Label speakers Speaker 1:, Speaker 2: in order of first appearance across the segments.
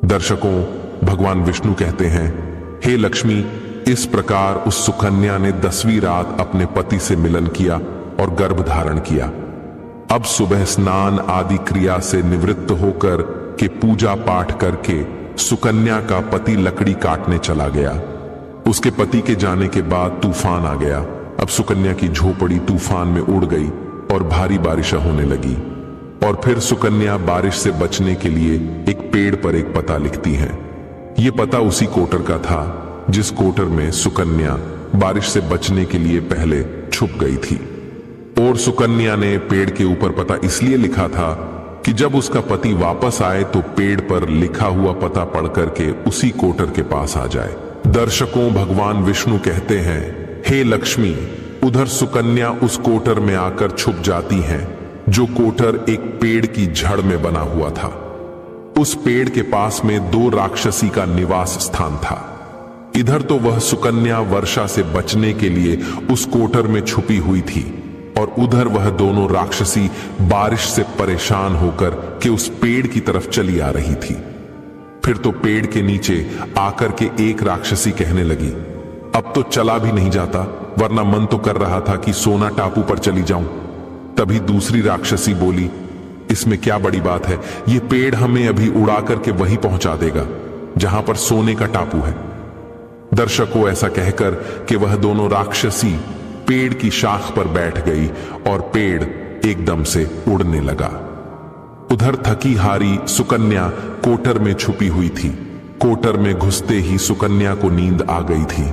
Speaker 1: दर्शकों, भगवान विष्णु कहते हैं, हे लक्ष्मी, इस प्रकार उस सुकन्या ने 10वीं रात अपने पति से मिलन किया और गर्भ धारण किया। अब सुबह स्नान आदि क्रिया से निवृत्त होकर के पूजा पाठ करके सुकन्या का पति लकड़ी काटने चला गया। उसके पति के जाने के बाद तूफान आ गया। अब सुकन्या की झोपड़ी तूफान में उड़ गई और भारी बारिश होने लगी। और फिर सुकन्या बारिश से बचने के लिए एक पेड़ पर एक पता लिखती है। यह पता उसी कोटर का था जिस कोटर में सुकन्या बारिश से बचने के लिए पहले छुप गई थी। और सुकन्या ने पेड़ के ऊपर पता इसलिए लिखा था कि जब उसका पति वापस आए तो पेड़ पर लिखा हुआ पता पढ़ करके उसी कोटर के पास आ जाए। दर्शकों, भगवान विष्णु कहते हैं, हे लक्ष्मी, उधर सुकन्या उस कोटर में आकर छुप जाती हैं, जो कोटर एक पेड़ की जड़ में बना हुआ था। उस पेड़ के पास में 2 राक्षसी का निवास स्थान था। इधर तो वह सुकन्या वर्षा से बचने के लिए उस कोटर में छुपी हुई थी और उधर वह दोनों राक्षसी बारिश से परेशान होकर के उस पेड़ की तरफ चली आ रही थी। फिर तो पेड़ के नीचे आकर के एक राक्षसी कहने लगी, अब तो चला भी नहीं जाता, वरना मन तो कर रहा था कि सोना टापू पर चली जाऊं। तभी दूसरी राक्षसी बोली, इसमें क्या बड़ी बात है, ये पेड़ हमें अभी उड़ा करके वहीं पहुंचा देगा जहां पर सोने का टापू है। दर्शकों, ऐसा कहकर कि वह दोनों राक्षसी पेड़ की शाख पर बैठ गई और पेड़ एकदम से उड़ने लगा। उधर थकी हारी सुकन्या कोटर में छुपी हुई थी। कोटर में घुसते ही सुकन्या को नींद आ गई थी,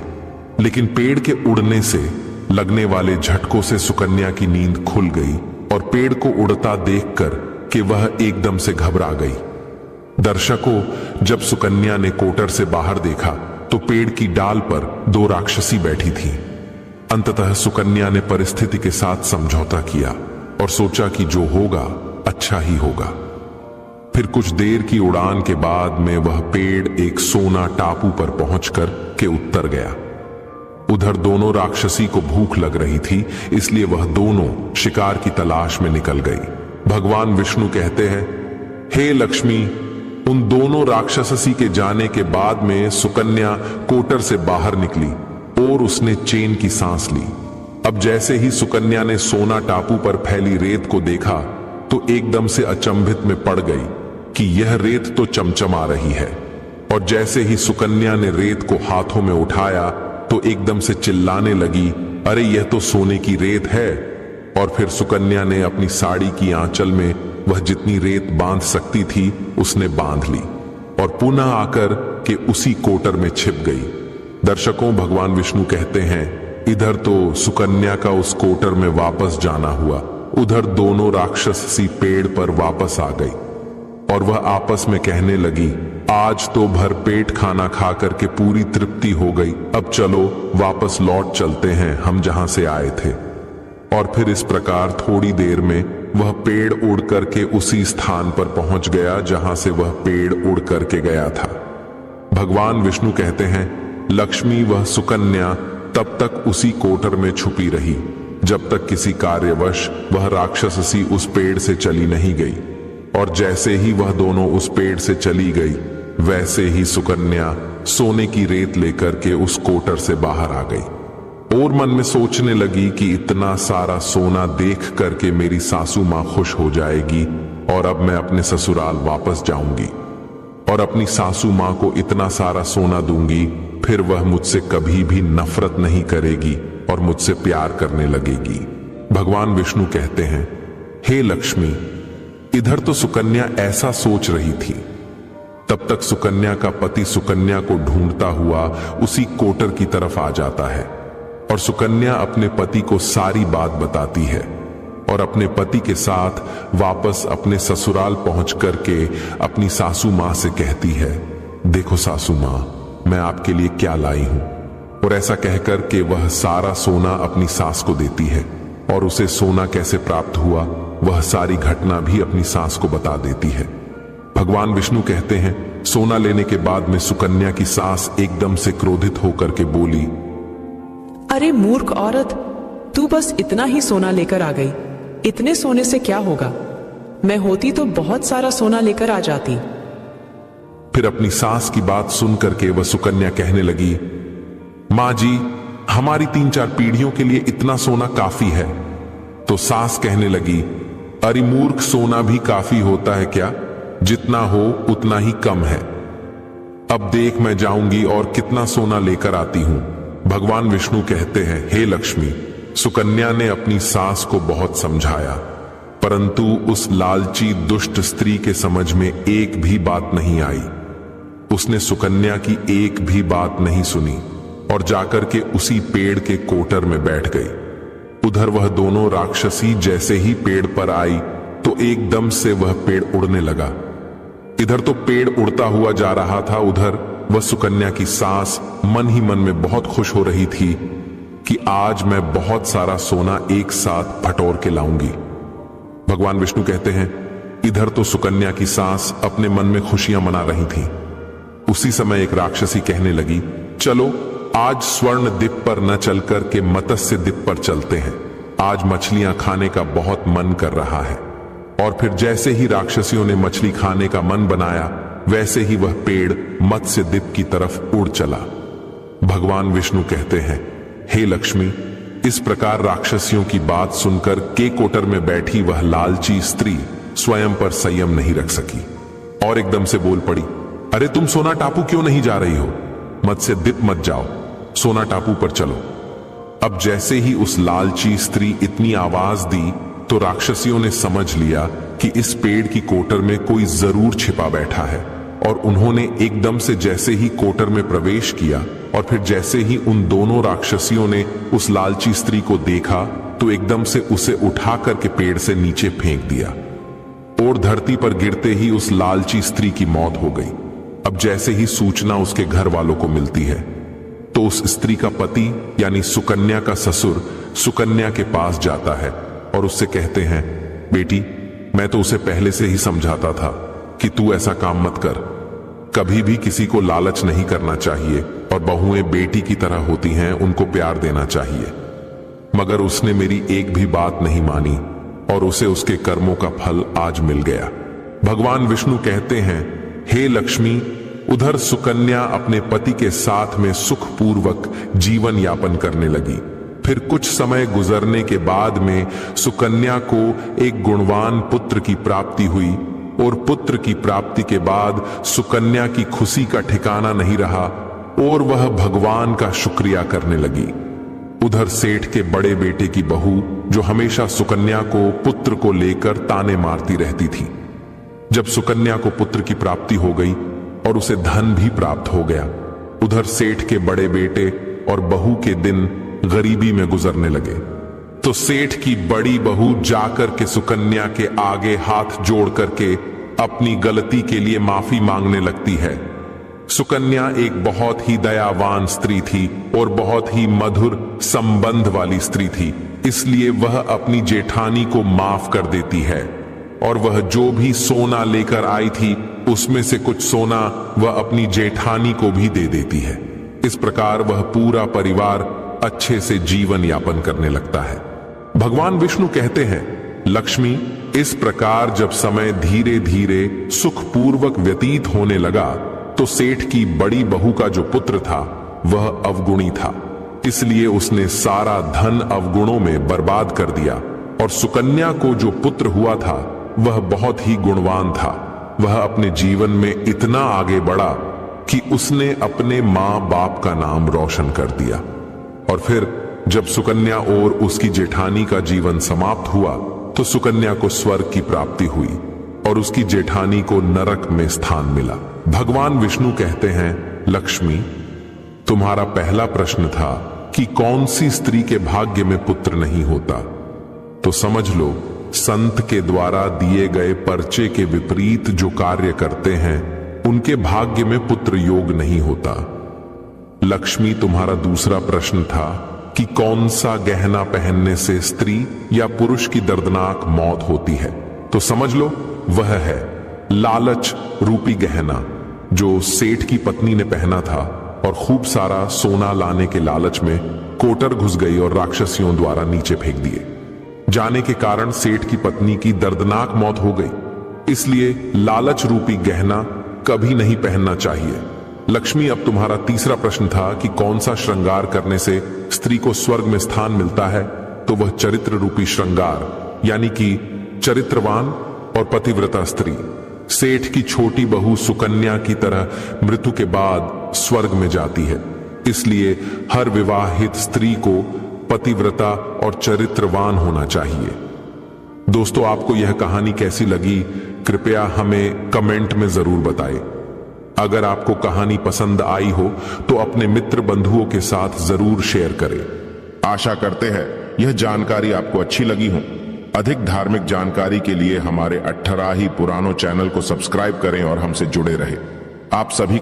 Speaker 1: लेकिन पेड़ के उड़ने से लगने वाले झटकों से सुकन्या की नींद खुल गई और पेड़ को उड़ता देखकर कि वह एकदम से घबरा गई। दर्शकों, जब सुकन्या ने कोटर से बाहर देखा तो पेड़ की डाल पर 2 राक्षसी बैठी थी। अंततः सुकन्या ने परिस्थिति के साथ समझौता किया और सोचा कि जो होगा अच्छा ही होगा। फिर कुछ देर की उड़ान के बाद में वह पेड़ एक सोना टापू पर पहुंचकर के उतर गया। उधर दोनों राक्षसी को भूख लग रही थी, इसलिए वह दोनों शिकार की तलाश में निकल गई। भगवान विष्णु कहते हैं, हे लक्ष्मी, उन दोनों राक्षसी के जाने के बाद में सुकन्या कोटर से बाहर निकली और उसने चैन की सांस ली। अब जैसे ही सुकन्या ने सोना टापू पर फैली रेत को देखा तो एकदम से अचंभित में पड़ गई कि यह रेत तो चमचमा रही है। और जैसे ही सुकन्या ने रेत को हाथों में उठाया तो एकदम से चिल्लाने लगी, अरे यह तो सोने की रेत है। और फिर सुकन्या ने अपनी साड़ी की आंचल में वह जितनी रेत बांध सकती थी उसने बांध ली और पुनः आकर के उसी कोटर में छिप गई। दर्शकों, भगवान विष्णु कहते हैं, इधर तो सुकन्या का उस कोटर में वापस जाना हुआ, उधर दोनों राक्षसी पेड़ पर वापस आ गई और वह आपस में कहने लगी, आज तो भरपेट खाना खा करके पूरी तृप्ति हो गई, अब चलो वापस लौट चलते हैं हम जहां से आए थे। और फिर इस प्रकार थोड़ी देर में वह पेड़ उड़ करके उसी स्थान पर पहुंच गया जहां से वह पेड़ उड़ करके गया था। भगवान विष्णु कहते हैं, लक्ष्मी, वह सुकन्या तब तक उसी कोटर में छुपी रही जब तक किसी कार्यवश वह राक्षसी उस पेड़ से चली नहीं गई। और जैसे ही वह दोनों उस पेड़ से चली गई, वैसे ही सुकन्या सोने की रेत लेकर के उस कोटर से बाहर आ गई और मन में सोचने लगी कि इतना सारा सोना देख करके मेरी सासू मां खुश हो जाएगी और अब मैं अपने ससुराल वापस जाऊंगी और अपनी सासू मां को इतना सारा सोना दूंगी, फिर वह मुझसे कभी भी नफरत नहीं करेगी और मुझसे प्यार करने लगेगी। भगवान विष्णु कहते हैं, हे लक्ष्मी, इधर तो सुकन्या ऐसा सोच रही थी, तब तक सुकन्या का पति सुकन्या को ढूंढता हुआ उसी कोटर की तरफ आ जाता है और सुकन्या अपने पति को सारी बात बताती है और अपने पति के साथ वापस अपने ससुराल पहुंच करके अपनी सासू मां से कहती है, देखो सासू मां, मैं आपके लिए क्या लाई हूं। और ऐसा कहकर के वह सारा सोना अपनी सास को देती है और उसे सोना कैसे प्राप्त हुआ वह सारी घटना भी अपनी सास को बता देती है। भगवान विष्णु कहते हैं, सोना लेने के बाद में सुकन्या की सास एकदम से क्रोधित होकर के बोली,
Speaker 2: अरे मूर्ख औरत, तू बस इतना ही सोना लेकर आ गई, इतने सोने से क्या होगा? मैं होती तो बहुत सारा सोना लेकर आ जाती।
Speaker 1: फिर अपनी सास की बात सुन करके वह सुकन्या कहने लगी, मां जी, हमारी 3-4 पीढ़ियों के लिए इतना सोना काफी है। तो सास कहने लगी, अरे मूर्ख, सोना भी काफी होता है क्या? जितना हो उतना ही कम है। अब देख, मैं जाऊंगी और कितना सोना लेकर आती हूं। भगवान विष्णु कहते हैं, हे लक्ष्मी, सुकन्या ने अपनी सास को बहुत समझाया, परंतु उस लालची दुष्ट स्त्री के समझ में एक भी बात नहीं आई। उसने सुकन्या की एक भी बात नहीं सुनी और जाकर के उसी पेड़ के कोटर में बैठ गई। उधर वह दोनों राक्षसी जैसे ही पेड़ पर आई तो एकदम से वह पेड़ उड़ने लगा। इधर तो पेड़ उड़ता हुआ जा रहा था, उधर वह सुकन्या की सास मन ही मन में बहुत खुश हो रही थी कि आज मैं बहुत सारा सोना एक साथ फटोर के लाऊंगी। भगवान विष्णु कहते हैं, इधर तो सुकन्या की सास अपने मन में खुशियां मना रही थी। उसी समय एक राक्षसी कहने लगी, चलो आज स्वर्ण द्वीप पर न चलकर के मत्स्य द्वीप पर चलते हैं। आज मछलियां खाने का बहुत मन कर रहा है। और फिर जैसे ही राक्षसियों ने मछली खाने का मन बनाया, वैसे ही वह पेड़ मत्स्य द्वीप की तरफ उड़ चला। भगवान विष्णु कहते हैं, हे लक्ष्मी, इस प्रकार राक्षसियों की बात सुनकर के कोटर में बैठी वह लालची स्त्री स्वयं पर संयम नहीं रख सकी और एकदम से बोल पड़ी, अरे तुम सोना टापू क्यों नहीं जा रही हो? मत्स्य द्वीप मत जाओ, सोना टापू पर चलो। अब जैसे ही उस लालची स्त्री इतनी आवाज दी तो राक्षसियों ने समझ लिया कि इस पेड़ की कोटर में कोई जरूर छिपा बैठा है और उन्होंने एकदम से जैसे ही कोटर में प्रवेश किया और फिर जैसे ही उन दोनों राक्षसियों ने उस लालची स्त्री को देखा तो एकदम से उसे उठा करके पेड़ से नीचे फेंक दिया और धरती पर गिरते ही उस लालची स्त्री की मौत हो गई। अब जैसे ही सूचना उसके घर वालों को मिलती है तो उस स्त्री का पति यानी सुकन्या का ससुर सुकन्या के पास जाता है और उससे कहते हैं, बेटी, मैं तो उसे पहले से ही समझाता था कि तू ऐसा काम मत कर। कभी भी किसी को लालच नहीं करना चाहिए और बहुएं बेटी की तरह होती हैं, उनको प्यार देना चाहिए। मगर उसने मेरी एक भी बात नहीं मानी और उसे उसके कर्मों का फल आज मिल गया। भगवान विष्णु कहते हैं, हे लक्ष्मी, उधर सुकन्या अपने पति के साथ में सुखपूर्वक जीवन यापन करने लगी। फिर कुछ समय गुजरने के बाद में सुकन्या को एक गुणवान पुत्र की प्राप्ति हुई और पुत्र की प्राप्ति के बाद सुकन्या की खुशी का ठिकाना नहीं रहा और वह भगवान का शुक्रिया करने लगी। उधर सेठ के बड़े बेटे की बहू, जो हमेशा सुकन्या को पुत्र को लेकर ताने मारती रहती थी, जब सुकन्या को पुत्र की प्राप्ति हो गई और उसे धन भी प्राप्त हो गया, उधर सेठ के बड़े बेटे और बहू के दिन गरीबी में गुजरने लगे। तो सेठ की बड़ी बहू जाकर के सुकन्या के आगे हाथ जोड़ करके अपनी गलती के लिए माफी मांगने लगती है। सुकन्या एक बहुत ही दयावान स्त्री थी और बहुत ही मधुर संबंध वाली स्त्री थी, इसलिए वह अपनी जेठानी को माफ कर देती है और वह जो भी सोना लेकर आई थी उसमें से कुछ सोना वह अपनी जेठानी को भी दे देती है। इस प्रकार वह पूरा परिवार अच्छे से जीवन यापन करने लगता है। भगवान विष्णु कहते हैं, लक्ष्मी, इस प्रकार जब समय धीरे धीरे सुखपूर्वक व्यतीत होने लगा तो सेठ की बड़ी बहू का जो पुत्र था वह अवगुणी था, इसलिए उसने सारा धन अवगुणों में बर्बाद कर दिया और सुकन्या को जो पुत्र हुआ था वह बहुत ही गुणवान था। वह अपने जीवन में इतना आगे बढ़ा कि उसने अपने मां बाप का नाम रोशन कर दिया। और फिर जब सुकन्या और उसकी जेठानी का जीवन समाप्त हुआ तो सुकन्या को स्वर्ग की प्राप्ति हुई और उसकी जेठानी को नरक में स्थान मिला। भगवान विष्णु कहते हैं, लक्ष्मी, तुम्हारा पहला प्रश्न था कि कौन सी स्त्री के भाग्य में पुत्र नहीं होता, तो समझ लो, संत के द्वारा दिए गए पर्चे के विपरीत जो कार्य करते हैं उनके भाग्य में पुत्र योग नहीं होता। लक्ष्मी, तुम्हारा दूसरा प्रश्न था कि कौन सा गहना पहनने से स्त्री या पुरुष की दर्दनाक मौत होती है, तो समझ लो, वह है लालच रूपी गहना जो सेठ की पत्नी ने पहना था और खूब सारा सोना लाने के लालच में कोटर घुस गई और राक्षसियों द्वारा नीचे फेंक दिए जाने के कारण सेठ की पत्नी की दर्दनाक मौत हो गई। इसलिए लालच रूपी गहना कभी नहीं पहनना चाहिए। लक्ष्मी, अब तुम्हारा तीसरा प्रश्न था कि कौन सा श्रृंगार करने से स्त्री को स्वर्ग में स्थान मिलता है। तो वह चरित्र रूपी श्रृंगार, यानी कि चरित्रवान और पतिव्रता स्त्री, सेठ की छोटी बहू सुकन्या की तरह मृत्यु के बाद स्वर्ग में जाती है। इसलिए हर विवाहित स्त्री को पतिव्रता और चरित्रवान होना चाहिए। दोस्तों, आपको यह कहानी कैसी लगी, कृपया हमें कमेंट में जरूर बताएं। अगर आपको कहानी पसंद आई हो तो अपने मित्र बंधुओं के साथ जरूर शेयर करें।
Speaker 3: आशा करते हैं यह जानकारी आपको अच्छी लगी हो। अधिक धार्मिक जानकारी के लिए हमारे 18 ही पुरानों चैनल को सब्सक्राइब करें और हमसे जुड़े रहें। आप सभी